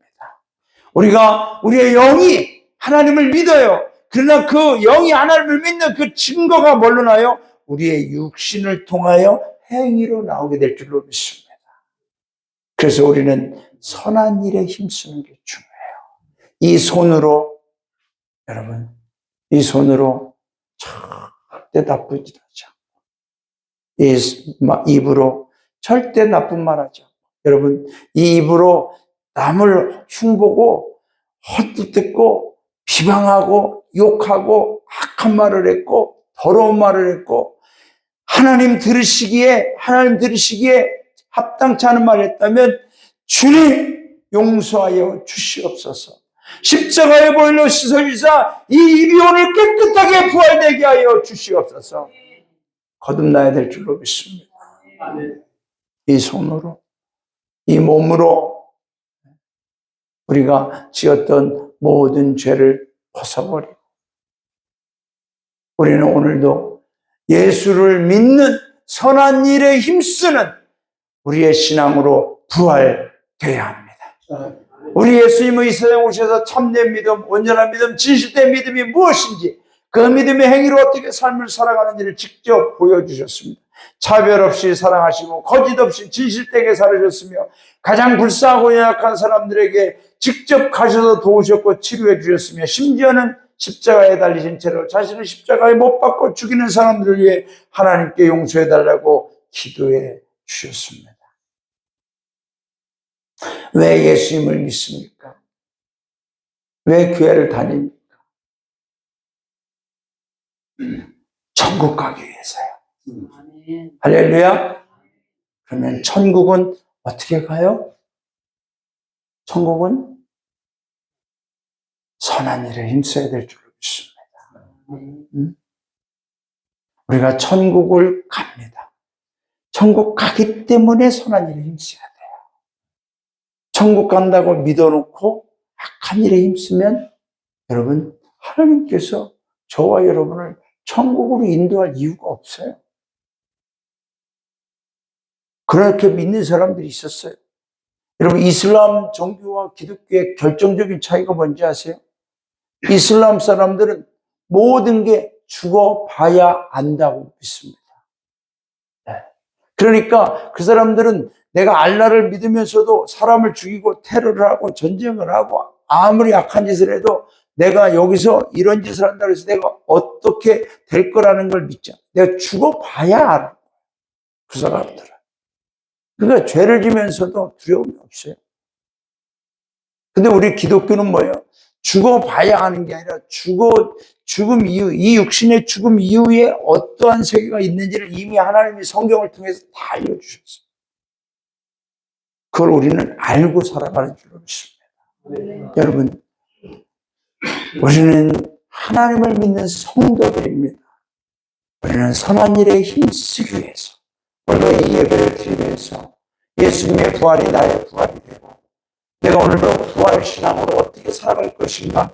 우리가 우리의 영이 하나님을 믿어요. 그러나 그 영이 하나님을 믿는 그 증거가 뭘로 나요? 우리의 육신을 통하여 행위로 나오게 될 줄로 믿습니다. 그래서 우리는 선한 일에 힘쓰는 게 중요해요. 이 손으로, 여러분, 이 손으로 절대 나쁜 짓 하지 않고, 이 입으로 절대 나쁜 말 하지 않고, 여러분, 이 입으로 남을 흉보고 헛짓듣고 비방하고 욕하고 악한 말을 했고 더러운 말을 했고 하나님 들으시기에 합당치 않은 말을 했다면 주님 용서하여 주시옵소서. 십자가의 보혈로 씻어주사 이 입이 오늘 깨끗하게 부활되게 하여 주시옵소서. 거듭나야 될 줄로 믿습니다. 이 손으로, 이 몸으로 우리가 지었던 모든 죄를 벗어버리고 우리는 오늘도 예수를 믿는 선한 일에 힘쓰는 우리의 신앙으로 부활되어야 합니다. 우리 예수님은 이 세상에 오셔서 참된 믿음, 온전한 믿음, 진실된 믿음이 무엇인지, 그 믿음의 행위로 어떻게 삶을 살아가는지를 직접 보여주셨습니다. 차별 없이 사랑하시고 거짓 없이 진실되게 살으셨으며 가장 불쌍하고 연약한 사람들에게 직접 가셔서 도우셨고 치료해 주셨으며 심지어는 십자가에 달리신 채로 자신을 십자가에 못 박고 죽이는 사람들을 위해 하나님께 용서해 달라고 기도해 주셨습니다. 왜 예수님을 믿습니까? 왜 교회를 다닙니까? 천국 가기 위해서요. 할렐루야. 그러면 천국은 어떻게 가요? 천국은 선한 일에 힘써야 될 줄로 믿습니다. 우리가 천국을 갑니다. 천국 가기 때문에 선한 일에 힘써야 돼요. 천국 간다고 믿어놓고 악한 일에 힘쓰면 여러분, 하나님께서 저와 여러분을 천국으로 인도할 이유가 없어요. 그렇게 믿는 사람들이 있었어요. 여러분, 이슬람 종교와 기독교의 결정적인 차이가 뭔지 아세요? 이슬람 사람들은 모든 게 죽어봐야 안다고 믿습니다. 그러니까 그 사람들은 내가 알라를 믿으면서도 사람을 죽이고 테러를 하고 전쟁을 하고 아무리 악한 짓을 해도 내가 여기서 이런 짓을 한다고 해서 내가 어떻게 될 거라는 걸 믿지 않아요. 내가 죽어봐야 알아. 그 사람들은. 그러니까 죄를 지면서도 두려움이 없어요. 근데 우리 기독교는 뭐예요? 죽어봐야 하는 게 아니라 죽음 이후, 이 육신의 죽음 이후에 어떠한 세계가 있는지를 이미 하나님이 성경을 통해서 다 알려주셨어요. 그걸 우리는 알고 살아가는 줄로 믿습니다. 여러분, 우리는 하나님을 믿는 성도들입니다. 우리는 선한 일에 힘쓰기 위해서, 오늘 이 예배를 드리기 위해서 예수님의 부활이 나의 부활이 되고 내가 오늘도 부활신앙으로 어떻게 살아갈 것인가,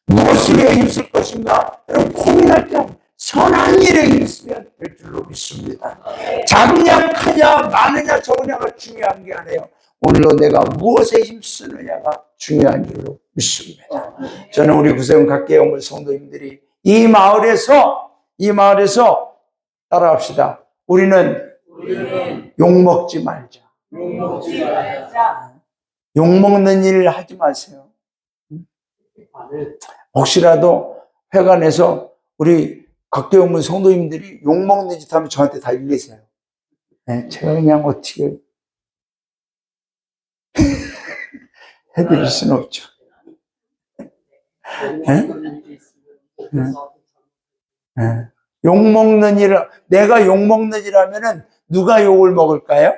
무엇을 위해 힘쓸 것인가, 여러분 고민할 때 선한 일에 힘쓰면 될 줄로 믿습니다. 작으냐 크냐 많으냐 적으냐가 중요한 게 아니에요. 오늘로 내가 무엇에 힘쓰느냐가 중요한 줄로 믿습니다. 저는 우리 구세군 각계영물 성도님들이 이 마을에서 따라합시다. 우리는 욕먹지 말자. 욕먹는 일 하지 마세요. 혹시라도 회관에서 우리 각계영문 성도님들이 욕먹는 짓 하면 저한테 다 일리세요. 네, 제가 그냥 어떻게 해드릴 수는 없죠. 네? 네. 욕먹는 일을, 내가 욕먹는 일 하면은 누가 욕을 먹을까요?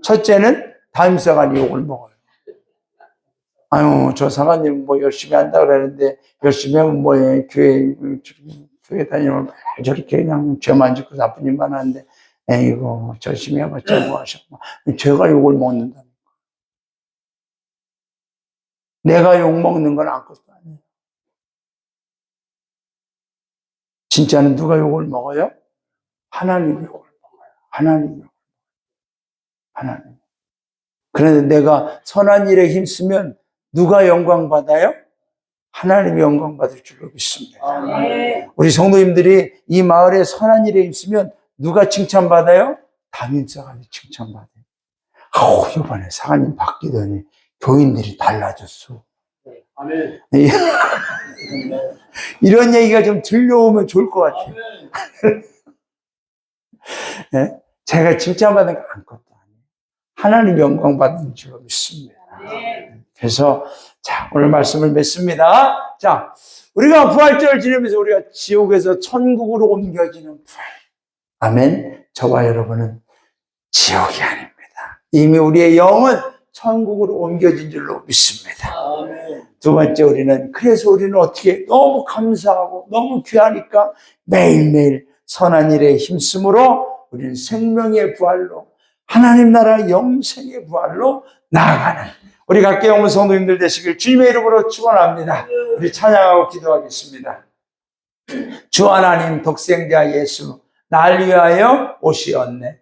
첫째는 담임사관이 욕을 먹어요. 아유, 저 사관님 뭐 열심히 한다 그러는데, 열심히 하면 뭐해, 교회 다니면 저렇게 그냥 죄만 짓고 나쁜 일만 하는데, 에이고, 열심히 해봤자 뭐 하셨고. 제가 욕을 먹는다니까. 내가 욕 먹는 건 아무것도 아니에요. 진짜는 누가 욕을 먹어요? 하나님이 욕을 먹어요. 하나님. 그런데 내가 선한 일에 힘쓰면 누가 영광 받아요? 하나님이 영광 받을 줄로 믿습니다. 우리 성도님들이 이 마을에 선한 일에 힘쓰면 누가 칭찬받아요? 담임사관이 칭찬받아요. 이번에 사관님 바뀌더니 교인들이 달라졌어. 아멘. 이런 얘기가 좀 들려오면 좋을 것 같아요. 네? 제가 칭찬받은 거 아무것도 아니에요. 하나님 영광 받는 줄로 믿습니다. 그래서 자, 오늘 말씀을 맺습니다. 자, 우리가 부활절을 지내면서 우리가 지옥에서 천국으로 옮겨지는 부활. 아멘. 저와 여러분은 지옥이 아닙니다. 이미 우리의 영은 천국으로 옮겨진 줄로 믿습니다. 아멘. 두 번째, 그래서 우리는 어떻게 너무 감사하고 너무 귀하니까 매일매일 선한 일에 힘쓰므로 우리는 생명의 부활로, 하나님 나라 영생의 부활로 나아가는 우리 각계영문 성도님들 되시길 주님의 이름으로 축원합니다. 우리 찬양하고 기도하겠습니다. 주 하나님 독생자 예수, 날 위하여 오시었네.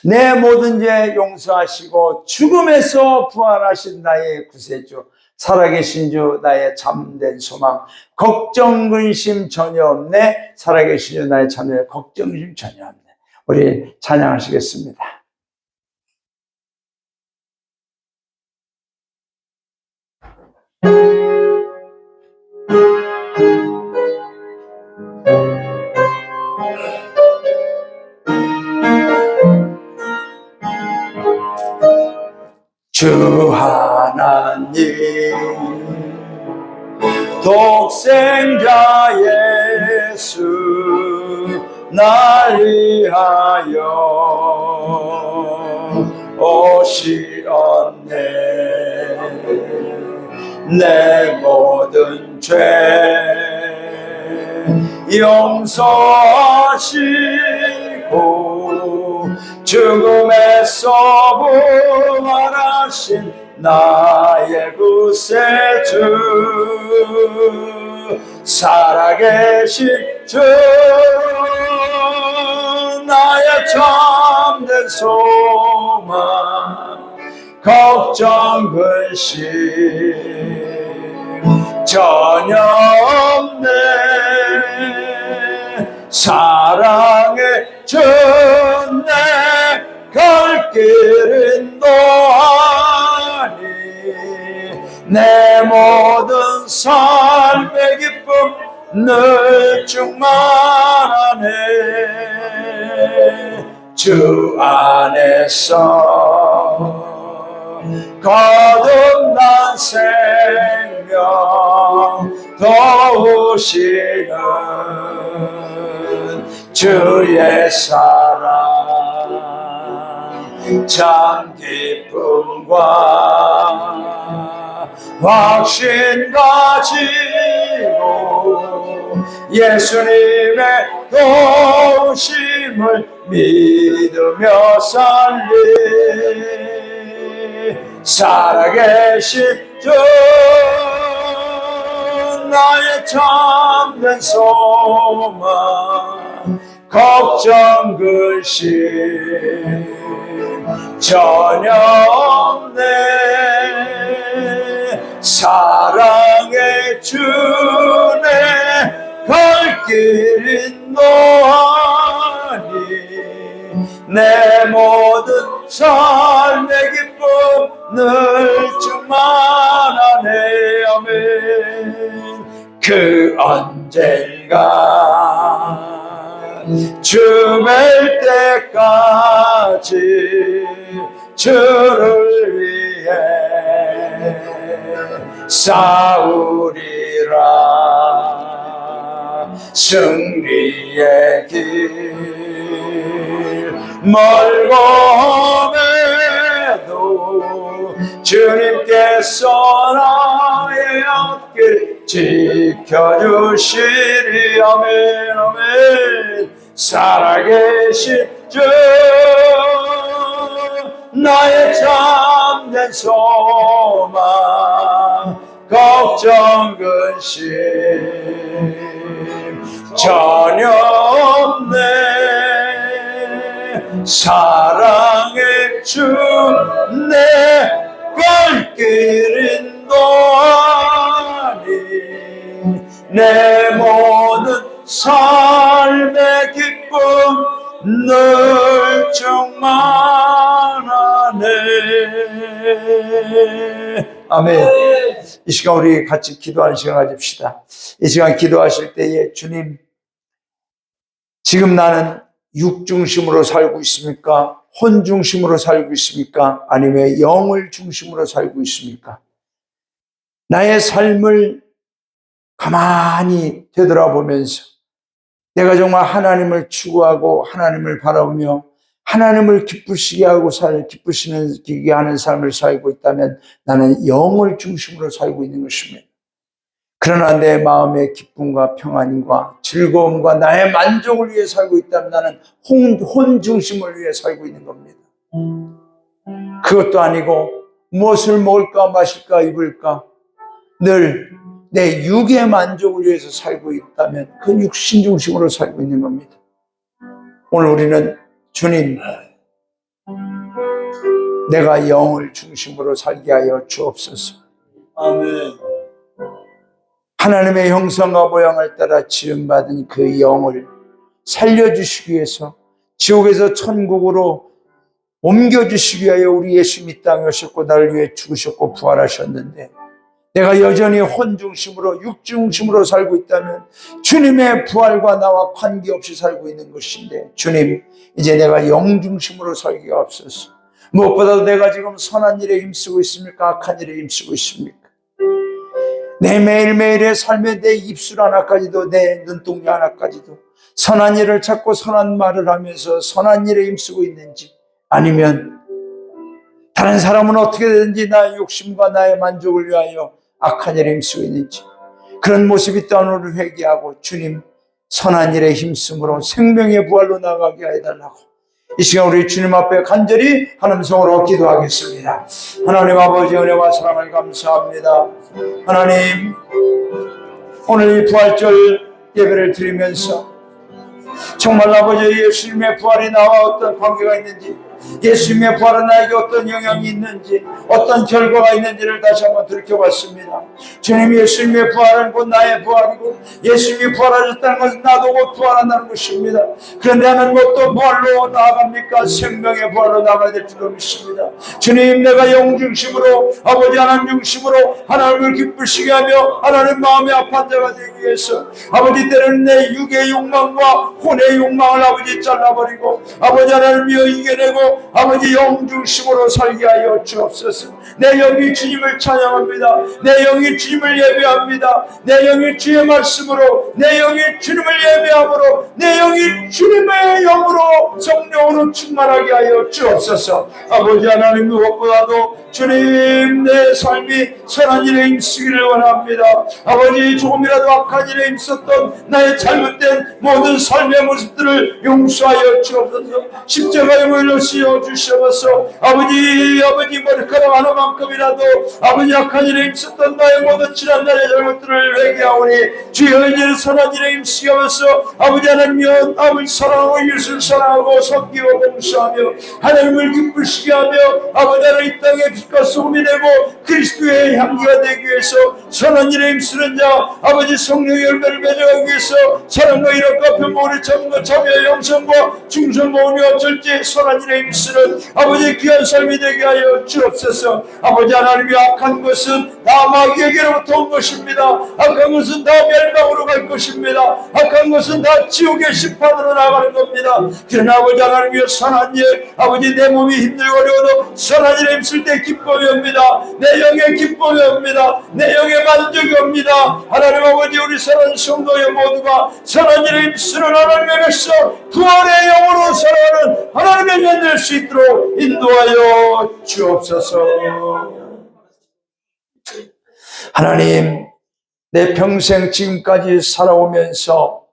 내 모든 죄 용서하시고 죽음에서 부활하신 나의 구세주, 살아계신 주 나의 참된 소망, 걱정 근심 전혀 없네. 살아계신 주 나의 참된 걱정 근심 전혀 없네. 우리 찬양하시겠습니다. 주 하나님 독생자 예수 날 위하여 오시었네. 내 모든 죄 용서하시고 죽음에서 부활하신 나의 구세주, 살아계신 주 나의 참된 소망, 걱정 근심 전혀 없네. 사랑의 주 내 갈 길은 노하니 내 모든 삶의 기쁨 늘 충만하네. 주 안에서 거듭난 생명 도우시는 주의 사랑 참 기쁨과 확신 가지고 예수님의 도우심을 믿으며 살리. 살아계신 주 나의 참된 소망, 걱정 근심 전혀 없네. 사랑의 주네 갈 길은 노하니 내 모든 삶의 기쁨 늘 충만하네. 아멘. 그 언젠가 주뵐 때까지 주를 위해 싸우리라. 승리의 길 멀고 험해도 주님께서 나의 앞길 지켜주시리. 아멘. 아멘. 살아계신 주 나의 참된 소망 걱정 근심 전혀 없네. 사랑의 주 내 갈 길은 노하니 내 모든 삶의 기쁨 늘 충만하네. 아멘. 이 시간 우리 같이 기도하는 시간 가집시다. 이 시간 기도하실 때에 주님, 지금 나는 육 중심으로 살고 있습니까? 혼 중심으로 살고 있습니까? 아니면 영을 중심으로 살고 있습니까? 나의 삶을 가만히 되돌아보면서 내가 정말 하나님을 추구하고 하나님을 바라보며 하나님을 기쁘시게 하고 기쁘시게 하는 삶을 살고 있다면 나는 영을 중심으로 살고 있는 것입니다. 그러나 내 마음의 기쁨과 평안과 즐거움과 나의 만족을 위해 살고 있다면 나는 혼 중심을 위해 살고 있는 겁니다. 그것도 아니고 무엇을 먹을까 마실까 입을까 늘 내 육의 만족을 위해서 살고 있다면 그 육신 중심으로 살고 있는 겁니다. 오늘 우리는 주님, 내가 영을 중심으로 살게 하여 주옵소서. 아멘. 하나님의 형상과 모양을 따라 지음받은 그 영을 살려주시기 위해서 지옥에서 천국으로 옮겨주시기 위하여 우리 예수님이 이 땅에 오셨고 나를 위해 죽으셨고 부활하셨는데 내가 여전히 혼 중심으로 육 중심으로 살고 있다면 주님의 부활과 나와 관계없이 살고 있는 것인데 주님, 이제 내가 영 중심으로 살기가 없어서 무엇보다도 내가 지금 선한 일에 힘쓰고 있습니까? 악한 일에 힘쓰고 있습니까? 내 매일매일의 삶에 내 입술 하나까지도 내 눈동자 하나까지도 선한 일을 찾고 선한 말을 하면서 선한 일에 힘쓰고 있는지 아니면 다른 사람은 어떻게 되든지 나의 욕심과 나의 만족을 위하여 악한 일에 힘쓰고 있는지 그런 모습이 있다면 오늘 회개하고 주님 선한 일에 힘쓰므로 생명의 부활로 나가게 해달라고 이 시간 우리 주님 앞에 간절히 한 음성으로 기도하겠습니다. 하나님 아버지 은혜와 사랑을 감사합니다. 하나님 오늘 이 부활절 예배를 드리면서 정말 아버지 예수님의 부활이 나와 어떤 관계가 있는지 예수님의 부활은 나에게 어떤 영향이 있는지 어떤 결과가 있는지를 다시 한번 들여다봤습니다. 주님, 예수님의 부활은 곧 나의 부활이고 예수님이 부활하셨다는 것은 나도 곧 부활한다는 것입니다. 그런데 하나님 어떤 부활로 나아갑니까? 생명의 부활로 나가야 될 줄로 믿습니다. 주님, 내가 영 중심으로 아버지 하나님 중심으로 하나님을 기쁘시게 하며 하나님 마음의 합한 자가 되기 위해서 아버지 때로는 내 육의 욕망과 혼의 욕망을 아버지 잘라버리고 아버지 하나님이여 이겨내고 아버지 영 중심으로 살게 하여 주옵소서. 내 영이 주님을 찬양합니다. 내 영이 주님을 예배합니다. 내 영이 주의 말씀으로 내 영이 주님을 예배함으로 내 영이 주님의 영으로 성령으로 충만하게 하여 주옵소서. 아버지 하나님 무엇보다도 주님 내 삶이 선한 일에 힘쓰기를 원합니다. 아버지 조금이라도 악한 일에 힘썼던 나의 잘못된 모든 삶의 모습들을 용서하여 주옵소서. 십자가의 보혈로 쓰여 주시옵소서. 아버지 머리카락 하나만큼이라도 아버지 악한 일에 힘썼던 나의 모든 지난날의 잘못들을 회개하오니 주여 이제는 선한 일에 힘쓰여서 아버지 하나님이여 남을 사랑하고 예수를 사랑하고 섬기고 봉사하며 하나님을 기쁘시게 하며 아버지 하나님 이 땅에 빛과 소금이 되고 그리스도의 향기가 되기 위해서 선한 일에 힘쓰는 자 아버지 성령의 열매를 맺어가기 위해서 사랑과 이력과 평온을 참과 참여 영성과 충성과 온유와 절제 선한 일에 힘쓰는 아버지 귀한 삶이 되게 하여 주옵소서. 아버지 하나님이 악한 것은 다 마귀에게로부터 온 것입니다. 악한 것은 다 멸망으로 갈 것입니다. 악한 것은 다 지옥의 심판으로 나가는 겁니다. 그러나 아버지 하나님이여 선한 일 아버지 내 몸이 힘들고 어려워도 선한 일에 힘쓸 때 기쁨이 옵니다. 내 영에 기쁨이 옵니다. 내 영에 만족이 옵니다. 하나님 아버지 우리 선한 성도의 모두가 선한 일에 힘쓰는 하나님의 백성 부활의 영으로 살아가는 하나님의 년 될 수 있도록 인도하여 주옵소서. 하나님 내 평생 지금까지 살아오면서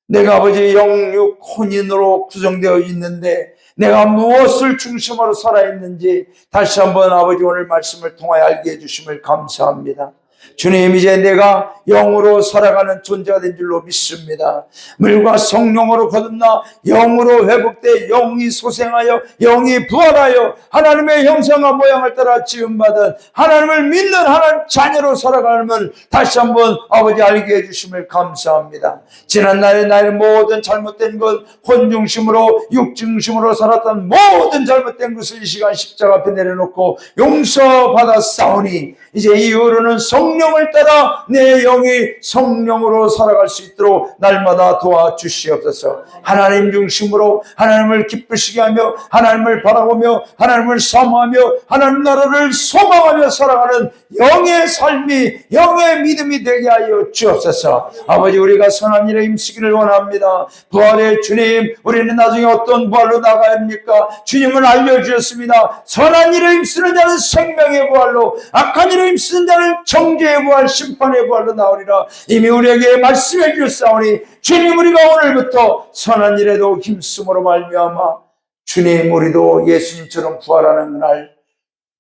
내가 아버지 영육 혼인으로 구성되어 있는데 내가 무엇을 중심으로 살아있는지 다시 한번 아버지 오늘 말씀을 통하여 알게 해주심을 감사합니다. 주님 이제 내가 영으로 살아가는 존재가 된 줄로 믿습니다. 물과 성령으로 거듭나 영으로 회복돼 영이 소생하여 영이 부활하여 하나님의 형상과 모양을 따라 지음받은 하나님을 믿는 하나님 자녀로 살아가는 다시 한번 아버지 알게 해주심을 감사합니다. 지난날에 나의 모든 잘못된 것 혼중심으로 육중심으로 살았던 모든 잘못된 것을 이 시간 십자가 앞에 내려놓고 용서받아 싸우니 이제 이후로는 성령을 따라 내 영이 성령으로 살아갈 수 있도록 날마다 도와주시옵소서. 하나님 중심으로 하나님을 기쁘시게 하며 하나님을 바라보며 하나님을 사모하며 하나님 나라를 소망하며 살아가는 영의 삶이 영의 믿음이 되게 하여 주옵소서. 아버지 우리가 선한 일에 힘쓰기를 원합니다. 부활의 주님 우리는 나중에 어떤 부활로 나가야 합니까? 주님은 알려주셨습니다. 선한 일에 힘쓰는 자는 생명의 부활로 악한 일에 힘쓰는 자는 정죄의 부활 심판의 부활로 나오리라. 이미 우리에게 말씀해 주셨사오니 주님 우리가 오늘부터 선한 일에도 힘쓰므로 말미암아 주님 우리도 예수님처럼 부활하는 날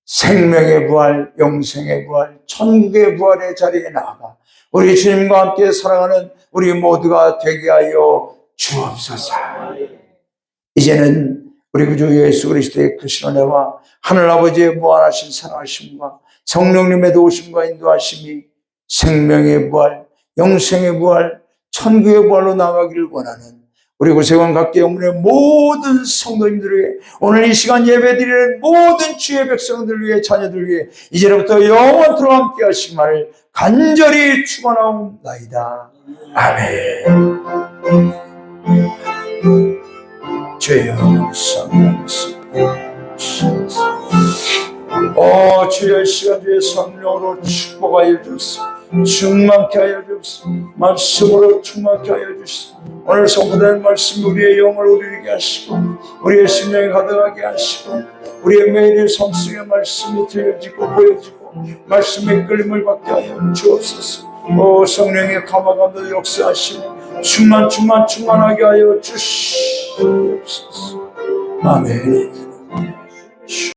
생명의 부활, 영생의 부활, 천국의 부활의 자리에 나아가 우리 주님과 함께 살아가는 우리 모두가 되게 하여 주옵소서. 이제는 우리 구주 예수 그리스도의 크신 은혜와 하늘아버지의 무한하신 사랑하심과 성령님의 도우심과 인도하심이 생명의 부활, 영생의 부활, 천국의 부활로 나가기를 원하는 우리 구세관 각계 영문의 모든 성도님들 위해 오늘 이 시간 예배드리는 모든 주의 백성들 위해 자녀들 위해 이제부터 영원토록 함께 하시기를 간절히 축원하옵나이다. 아멘. 주여 주여 시간 주의 성령으로 축복하여 주옵소서. 충만케 하여 주옵소서. 말씀으로 충만케 하여 주옵소서. 오늘 선포된 말씀 우리의 영을 우리에게 하시고 우리의 심령에 가득하게 하시고 우리의 매일의 삶 속에 말씀이 들려지고 보여지고 말씀의 끌림을 받게 하여 주옵소서. 성령의 감화감도 역사하시고 충만하게 하여 주시옵소서. 아멘.